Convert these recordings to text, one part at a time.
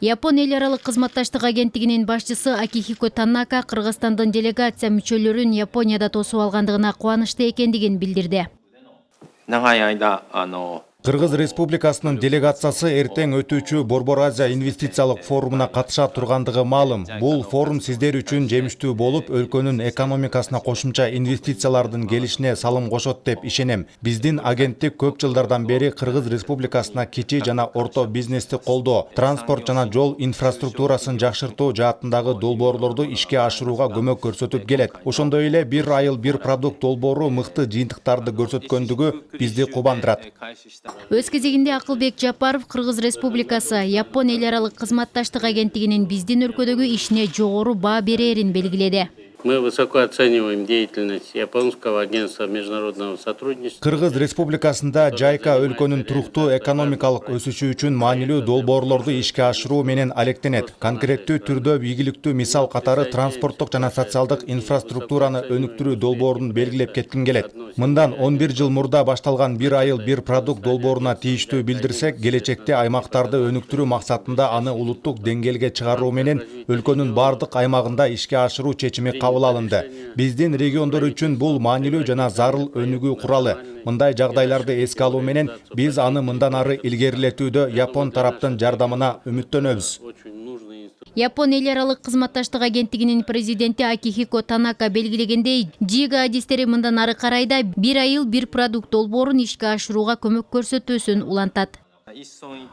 Япон эл аралык кызматташтык агенттигинин башчысы Акихико Танака Кыргызстандын делегация мүчөлөрүн Японияда тосуп алгандыгына кубанычты экендигин билдирди. Кыргыз Республикасынын делегациясы эртең өтүүчү Борбор Азия инвестициялык форумуна катыша тургандыгы маалым. Бул форум сиздер үчүн жемиштүү болуп, өлкөнүн экономикасына кошумча инвестициялардын келишине салым кошот деп ишенем. Биздин агенттик көп жылдардан бери Кыргыз Республикасына кичи жана орто бизнести колдоо, транспорт жана жол инфраструктурасын жакшыртуу жаатындагы долбоорлорду ишке ашырууга көмөк көрсөтүп келет. Ошондой эле бир айыл бир продукт долбоору мыкты жыйынтыктарды көрсөткөндүгү бизди кубандырат. Өз кезегинде Акылбек Жапаров Кыргыз Республикасы Япон эл аралык кызматташтык агенттигинин биздин өлкөдөгү ишине жогору баа берерин белгиледи. Мы высоко оцениваем деятельность Японского агентства международного сотрудничества. Кыргыз Республикасында жайка өлкөнүн туруктуу экономикалык өсүшү үчүн маанилүү долбоорлорду ишке ашыруу менен алектенет. Конкреттүү түрдө ийгиликтүү мисал катары транспорттук жана социалдык инфраструктураны өнүктүрүү долбоорун белгилеп кетким келет. Мындан 11 жыл мурда башталган бир айыл бир продукт долбооруна тийиштүү билдирсек, келечекте аймактарды өнүктүрүү максатында аны улуттук деңгээлге чыгаруу менен өлкөнүн бардык аймагында ишке ашыруу чечими кабыл алынды. Биздин региондор үчүн бул маанилүү жана зарыл өнүгүү куралы. Мындай жагдайларды эске алуу менен биз аны мындан ары илгерилетүүдө Япон тараптын жардамына үмүттөнөбүз. Япон эл аралык кызматташтык агенттигинин президенти Акихико Танака белгилегендей, ЖИГА адистери мындан ары карайда бир айыл бир продукт долбоорун ишке ашырууга көмөк көрсөтүүсүн улантат.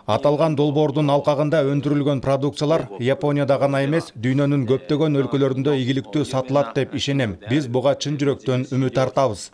Аталган долбоордун алкагында өндүрүлгөн продукциялар Японияда гана эмес, дүйнөнүн көптөгөн өлкөлөрүндө ийгиликтүү сатылат деп ишенем. Биз буга чын жүрөктөн үмүт артабыз.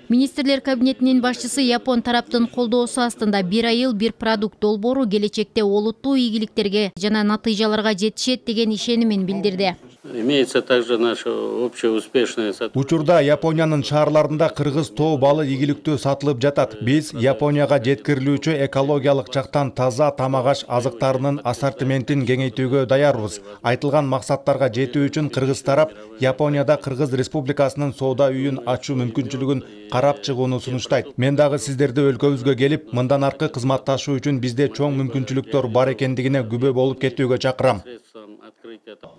Министрлер кабинетинин башчысы Япон тараптын колдоосу астында бир айыл бир продукт долбоору келечекте олуттуу ийгиликтерге жана натыйжаларга жетишет деген ишенимин билдирди. Имеется также наша общая успешная сотрудничество. Учурда Япониянын шаарларында кыргыз тоо балы ийгиликтүү сатылып жатат. Биз Японияга жеткирилүүчү экологиялык жактан таза тамак-аш азыктарынын ассортиментин кеңейтүүгө даярбыз. Айтылган максаттарга жетүү үчүн кыргыз тарап Японияда Кыргыз Республикасынын соода үйүн ачуу мүмкүнчүлүгүн карап чыгууну сунуштайт. Мен дагы сиздерди өлкөбүзгө келип, мындан аркы кызматташуу үчүн бизде чоң мүмкүнчүлүктөр бар экендигине күбө болуп кетүүгө чакырам.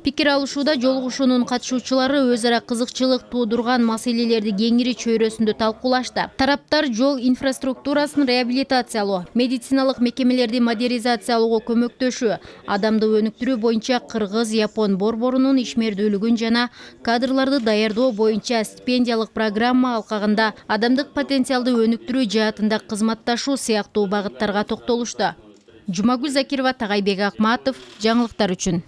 Пикир алышууда жолугушуунун катышуучулары өз ара кызыкчылык туудурган маселелерди кеңири чөйрөсүндө талкуулашты. Тараптар жол инфраструктурасын реабилитациялоо, медициналык мекемелерди модернизациялоого көмөктөшүү, адамды өнүктүрүү боюнча Кыргыз-Япон борборунун ишмердүүлүгүн жана кадрларды даярдоо боюнча стипендиялык программа алкагында адамдык потенциалды өнүктүрүү жаатында кызматташуу сыяктуу багыттарга токтолушту. Жумагүл Закирова, Тагайбек Акматов, жаңылыктар үчүн.